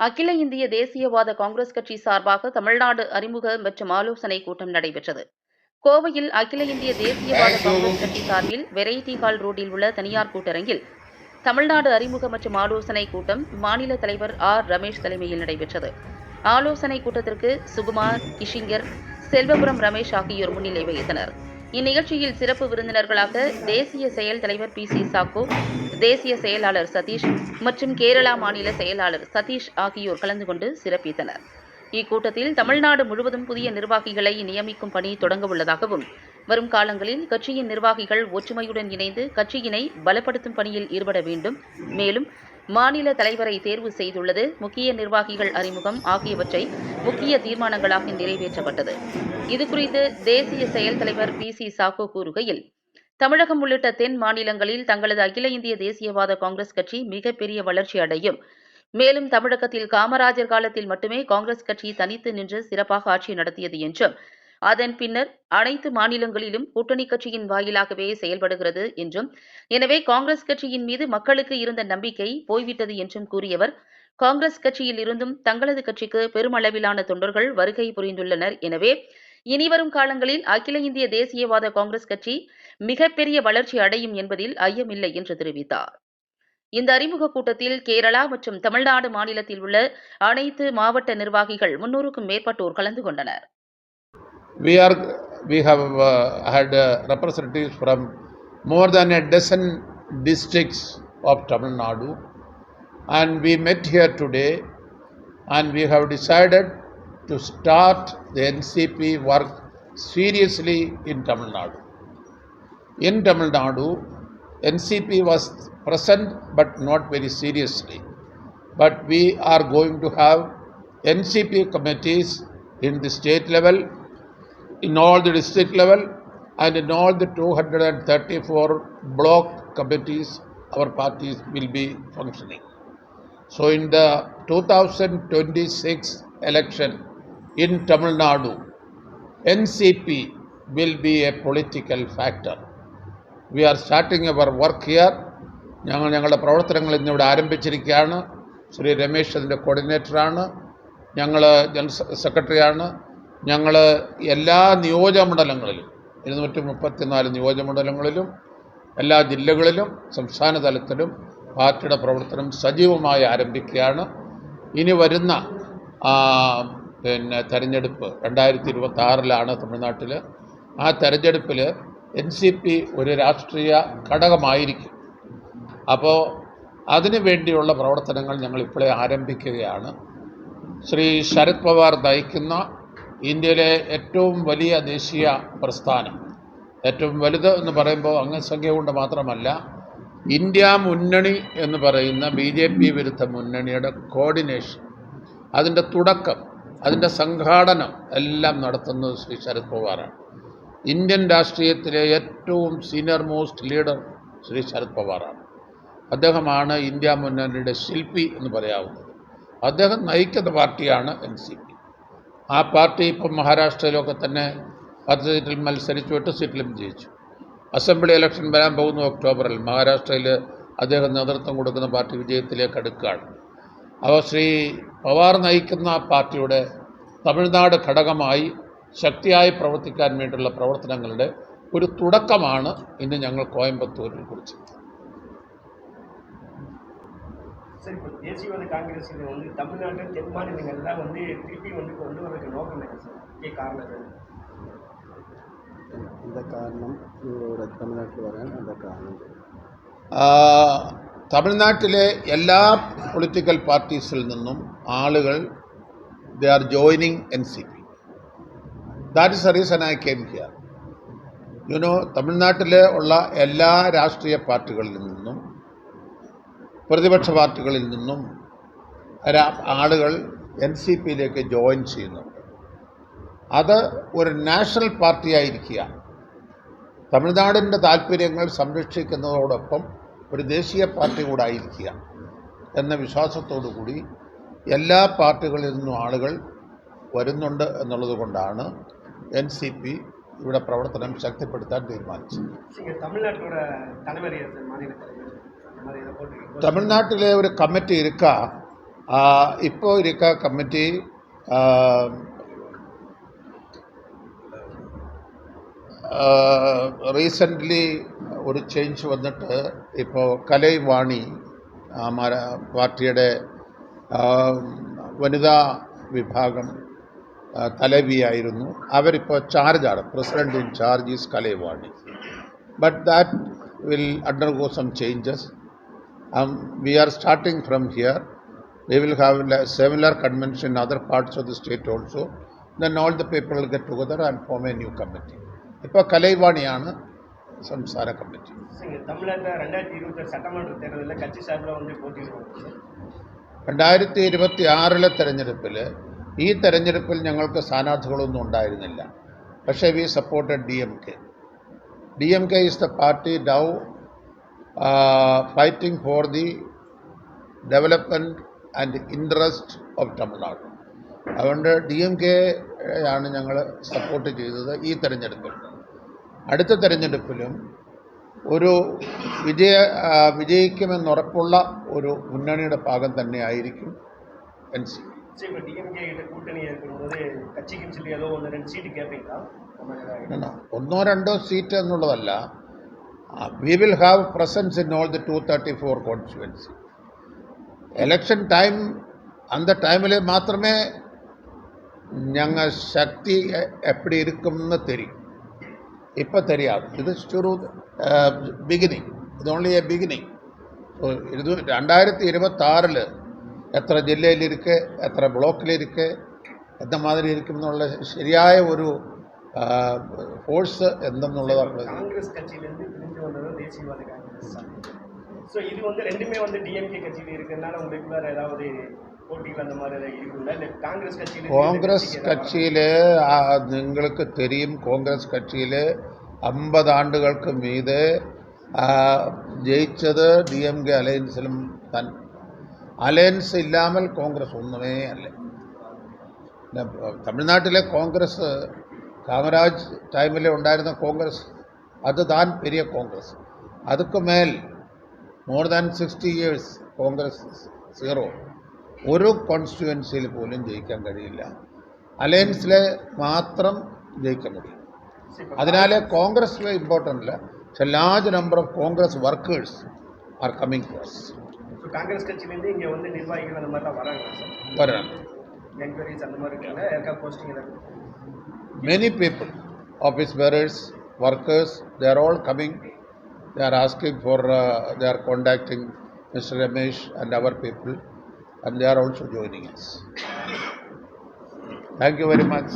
அகில இந்திய தேசியவாத காங்கிரஸ் கட்சி சார்பாக தமிழ்நாடு அறிமுக மற்றும் ஆலோசனை கூட்டம் நடைபெற்றது. கோவையில் அகில இந்திய தேசியவாத காங்கிரஸ் கட்சி சார்பில் வெரைட்டி ஹால் ரோட்டில் உள்ள தனியார் கூட்டரங்கில் தமிழ்நாடு அறிமுக மற்றும் ஆலோசனை கூட்டம் மாநில தலைவர் ஆர். ரமேஷ் தலைமையில் நடைபெற்றது. ஆலோசனை கூட்டத்திற்கு சுகுமார், கிஷிங்கர், செல்வபுரம் ரமேஷ் ஆகியோர் முன்னிலை வகித்தனர். இந்நிகழ்ச்சியில் சிறப்பு விருந்தினர்களாக தேசிய செயல் தலைவர் பி. சி. சாக்கோ, தேசிய செயலாளர் சதீஷ் மற்றும் கேரளா மாநில செயலாளர் சதீஷ் ஆகியோர் கலந்து கொண்டு சிறப்பித்தனர். இக்கூட்டத்தில் தமிழ்நாடு முழுவதும் புதிய நிர்வாகிகளை நியமிக்கும் பணி தொடங்க உள்ளதாகவும், வரும் காலங்களில் கட்சியின் நிர்வாகிகள் ஒற்றுமையுடன் இணைந்து கட்சியினை பலப்படுத்தும் பணியில் ஈடுபட வேண்டும், மேலும் மாநில தலைவரை தேர்வு செய்துள்ளது, முக்கிய நிர்வாகிகள் அறிமுகம் ஆகியவற்றை முக்கிய தீர்மானங்களாக நிறைவேற்றப்பட்டது. இதுகுறித்து தேசிய செயல் தலைவர் பி. சி. சாக்கோ கூறுகையில், தமிழகம் உள்ளிட்ட தென் மாநிலங்களில் தங்களது அகில இந்திய தேசியவாத காங்கிரஸ் கட்சி மிகப்பெரிய வளர்ச்சி அடையும், மேலும் தமிழகத்தில் காமராஜர் காலத்தில் மட்டுமே காங்கிரஸ் கட்சி தனித்து நின்று சிறப்பாக ஆட்சி நடத்தியது என்றும், அதன் பின்னர் அனைத்து மாநிலங்களிலும் கூட்டணி கட்சியின் வாயிலாகவே செயல்படுகிறது என்றும், எனவே காங்கிரஸ் கட்சியின் மீது மக்களுக்கு இருந்த நம்பிக்கை போய்விட்டது என்றும் கூறியவர், காங்கிரஸ் கட்சியில் இருந்தும் தங்களது கட்சிக்கு பெருமளவிலான தொண்டர்கள் வருகை புரிந்துள்ளனர். எனவே இனிவரும் காலங்களில் அகில இந்திய தேசியவாத காங்கிரஸ் கட்சி மிகப்பெரிய வளர்ச்சி அடையும் என்பதில் ஐயமில்லை என்று தெரிவித்தார். இந்த அறிமுக கூட்டத்தில் கேரளா மற்றும் தமிழ்நாடு மாநிலத்தில் உள்ள அனைத்து மாவட்ட நிர்வாகிகள் 300க்கும் மேற்பட்டோர் கலந்து கொண்டனர். We have had representatives from more than a dozen districts of Tamil Nadu, and we met here today, and we have decided to start the NCP work seriously in Tamil Nadu. In Tamil Nadu, NCP was present but not very seriously. But we are going to have NCP committees in the state level, in all the district level, and in all the 234 block committees our parties will be functioning. So in the 2026 election in Tamil Nadu, NCP will be a political factor. We are starting our work here. ഞങ്ങളുടെ പ്രവർത്തനങ്ങൾ ഇന്നിവിടെ ആരംഭിച്ചിരിക്കുകയാണ്. ശ്രീ രമേശ് അതിൻ്റെ കോർഡിനേറ്ററാണ്, ഞങ്ങൾ general സെക്രട്ടറിയാണ്. ഞങ്ങൾ എല്ലാ നിയോജകമണ്ഡലങ്ങളിലും 234 നിയോജകമണ്ഡലങ്ങളിലും എല്ലാ ജില്ലകളിലും സംസ്ഥാന തലത്തിലും പാർട്ടിയുടെ പ്രവർത്തനം സജീവമായി ആരംഭിക്കുകയാണ്. ഇനി വരുന്ന തെരഞ്ഞെടുപ്പ് 2026 തമിഴ്നാട്ടിൽ. ആ തെരഞ്ഞെടുപ്പിൽ NCP ഒരു രാഷ്ട്രീയ ഘടകമായിരിക്കും. അപ്പോൾ അതിനു വേണ്ടിയുള്ള പ്രവർത്തനങ്ങൾ ഞങ്ങൾ ഇപ്പോഴേ ആരംഭിക്കുകയാണ്. ശ്രീ ശരത് പവാർ നയിക്കുന്ന ഇന്ത്യയിലെ ഏറ്റവും വലിയ ദേശീയ പ്രസ്ഥാനം, ഏറ്റവും വലുത് എന്ന് പറയുമ്പോൾ അംഗസംഖ്യ കൊണ്ട് മാത്രമല്ല, ഇന്ത്യ മുന്നണി എന്ന് പറയുന്ന BJP വിരുദ്ധ മുന്നണിയുടെ കോർഡിനേഷൻ, അതിൻ്റെ തുടക്കം, അതിൻ്റെ സംഘാടനം എല്ലാം നടത്തുന്നത് ശ്രീ ശരത് പവാറാണ്. ഇന്ത്യൻ രാഷ്ട്രീയത്തിലെ ഏറ്റവും senior most leader Shri Sharad പവാറാണ്. അദ്ദേഹമാണ് ഇന്ത്യ മുന്നണിയുടെ ശില്പി എന്ന് പറയാവുന്നത്. അദ്ദേഹം നയിക്കുന്ന പാർട്ടിയാണ് NCP. ആ പാർട്ടി ഇപ്പം മഹാരാഷ്ട്രയിലൊക്കെ തന്നെ 10 സീറ്റിൽ മത്സരിച്ചു, 8 സീറ്റിലും ജയിച്ചു. അസംബ്ലി ഇലക്ഷൻ വരാൻ പോകുന്നു ഒക്ടോബറിൽ. മഹാരാഷ്ട്രയിൽ അദ്ദേഹം നേതൃത്വം കൊടുക്കുന്ന പാർട്ടി വിജയത്തിലേക്ക് അടുക്കുകയാണ്. അപ്പോൾ ശ്രീ പവാർ നയിക്കുന്ന പാർട്ടിയുടെ തമിഴ്നാട് ഘടകമായി ശക്തിയായി പ്രവർത്തിക്കാൻ വേണ്ടിയുള്ള പ്രവർത്തനങ്ങളുടെ ഒരു തുടക്കമാണ് ഇന്ന് ഞങ്ങൾ കോയമ്പത്തൂരിൽ കുറിച്ചത്. சார், இப்போ தேசியவாத காங்கிரஸில் தமிழ்நாட்டில் தென் மாநிலங்கள்லாம் திருப்பி கொண்டு வரதுக்கு நோக்கம் என்ன சார்? காரணம் இந்த காரணம் தமிழ்நாட்டில் வர அந்த காரணம் തമിഴ്നാട്ടിലെ എല്ലാ പൊളിറ്റിക്കൽ പാർട്ടീസിൽ നിന്നും ആളുകൾ they are joining NCP. That is the reason I came here. You know, തമിഴ്നാട്ടിലെ ഉള്ള എല്ലാ രാഷ്ട്രീയ പാർട്ടികളിൽ നിന്നും, പ്രതിപക്ഷ പാർട്ടികളിൽ നിന്നും ആളുകൾ NCPയിലേക്ക് ജോയിൻ ചെയ്യുന്നുണ്ട്. അത് ഒരു നാഷണൽ പാർട്ടിയായിരിക്കുക, തമിഴ്നാടിൻ്റെ താല്പര്യങ്ങൾ സംരക്ഷിക്കുന്നതോടൊപ്പം ഒരു ദേശീയ പാർട്ടി കൂടെ ആയിരിക്കുക എന്ന വിശ്വാസത്തോടു കൂടി എല്ലാ പാർട്ടികളിൽ നിന്നും ആളുകൾ വരുന്നുണ്ട് എന്നുള്ളത് കൊണ്ടാണ് NCP ഇവിടെ പ്രവർത്തനം ശക്തിപ്പെടുത്താൻ തീരുമാനിച്ചത്. தமிழ்நாட்டிலே ஒரு கமிட்டி இருக்கா, ഇപ്പോൾ இருக்க കമ്മിറ്റി റീസെൻ്റ്ലി ഒരു ചേഞ്ച് വന്നിട്ട് ഇപ്പോൾ കലൈവാണി പാർട്ടിയുടെ വനിതാ വിഭാഗം തലവിയായിരുന്നു. അവരിപ്പോൾ ചാർജാണ്. President in charge is Kalaivani. But that will undergo some changes. We are starting from here. We will have a similar convention in other parts of the state also. Then all the people will get together and form a new committee. ഇപ്പോൾ കലൈവാണിയാണ് സംസ്ഥാന committee. தமிழ்நாட்டில் 2026 சட்டமன்ற தேர்தலில் கட்சி சார்பில் வந்து போட்டியிடுவாங்க. 2026 തെരഞ്ഞെടുപ്പിൽ ഈ തെരഞ്ഞെടുപ്പിൽ ഞങ്ങൾക്ക് സ്ഥാനാർത്ഥികളൊന്നും ഉണ്ടായിരുന്നില്ല. പക്ഷേ we supported DMK. DMK is the party now fighting for the development and interest of Tamil Nadu. അതുകൊണ്ട് DMK ആണ് ഞങ്ങൾ സപ്പോർട്ട് ചെയ്തത് ഈ തെരഞ്ഞെടുപ്പിൽ. അടുത്ത തെരഞ്ഞെടുപ്പിലും ഒരു വിജയിക്കുമെന്നുറപ്പുള്ള ഒരു മുന്നണിയുടെ ഭാഗം തന്നെ ആയിരിക്കും NCP. இப்போ டிஎம்கே கிட்ட கூட்டணி இருக்கும்போது கட்சிக்குன்னு சொல்லி ஏதோ 1-2 சீட்டு கேட்பீங்களா? ഒന്നോ രണ്ടോ സീറ്റ് എന്നുള്ളതല്ല. We will have presence in all the 234 constituency. Election time அந்த டைமில் மாத்திரமே ഞങ്ങൾ ശക്തി എപ്പടി ഇരിക്കുമെന്ന് தெரியும். இப்போ தெரியாது. ഇത് ഒരു ബിഗിനിങ്. ഇത് ഓൺലി എ ബിഗിനിങ്. ഇത് 2026 എത്ര ജില്ലയിലിരിക്കെ, എത്ര ബ്ലോക്കിലിരിക്കെ, എന്ന മാതിരി ഇരിക്കുമെന്നുള്ള ശരിയായ ഒരു ഫോഴ്സ് എന്തെന്നുള്ളതാണ്. காங்கிரஸ் கட்சியிலேருந்து பிரிஞ்சு வந்தது தேசியவாத காங்கிரஸ். ஸோ இது வந்து ரெண்டுமே வந்து டிஎம்கே கட்சியில் இருக்கிறதுனால உங்களுக்குள்ள ஏதாவது போட்டிகள் அந்த மாதிரி ஏதாவது இருக்குங்களா? இல்லை காங்கிரஸ் கட்சியில் കക്ഷിയിൽ നിങ്ങൾക്ക് தெரியும், കോൺഗ്രസ് കക്ഷിയിൽ 50 ആണ്ടുകൾക്ക് മീതെ ജയിച്ചത് DMK അലയൻസിലും തന്നെ. അലയൻസ് ഇല്ലാமல் കോൺഗ്രസ് ഒന്നുമേ അല്ല. തമിഴ്നാട്ടിലെ കോൺഗ്രസ് കാമരാജ് ടൈമിൽ ഉണ്ടായിരുന്ന കോൺഗ്രസ് അത് താൻ പെരിയ കോൺഗ്രസ്. അതുക്ക് മേൽ more than 60 years Congress zero. ഒരു കോൺസ്റ്റിറ്റ്യുവൻസിയിൽ പോലും ജയിക്കാൻ കഴിയില്ല. അലയൻസിൽ മാത്രം ജയിക്കാൻ കഴിയും. അതിനാൽ കോൺഗ്രസ് ഇമ്പോർട്ടൻ്റ് അല്ല. പക്ഷെ large number of Congress workers are coming to us. Congress கட்சியிலேருந்து இங்கே வந்து நிர்வாகிகள் அந்த மாதிரிலாம் வராங்களா சார்? வராங்க. என்கொயரிஸ் அந்த மாதிரி இருக்காங்க. யாருக்கா போஸ்டிங் ஏதாவது? Many people, office bearers, workers, they are all coming. They are asking for, they are contacting Mr. Ramesh and our people, and they are also joining us. Thank you very much.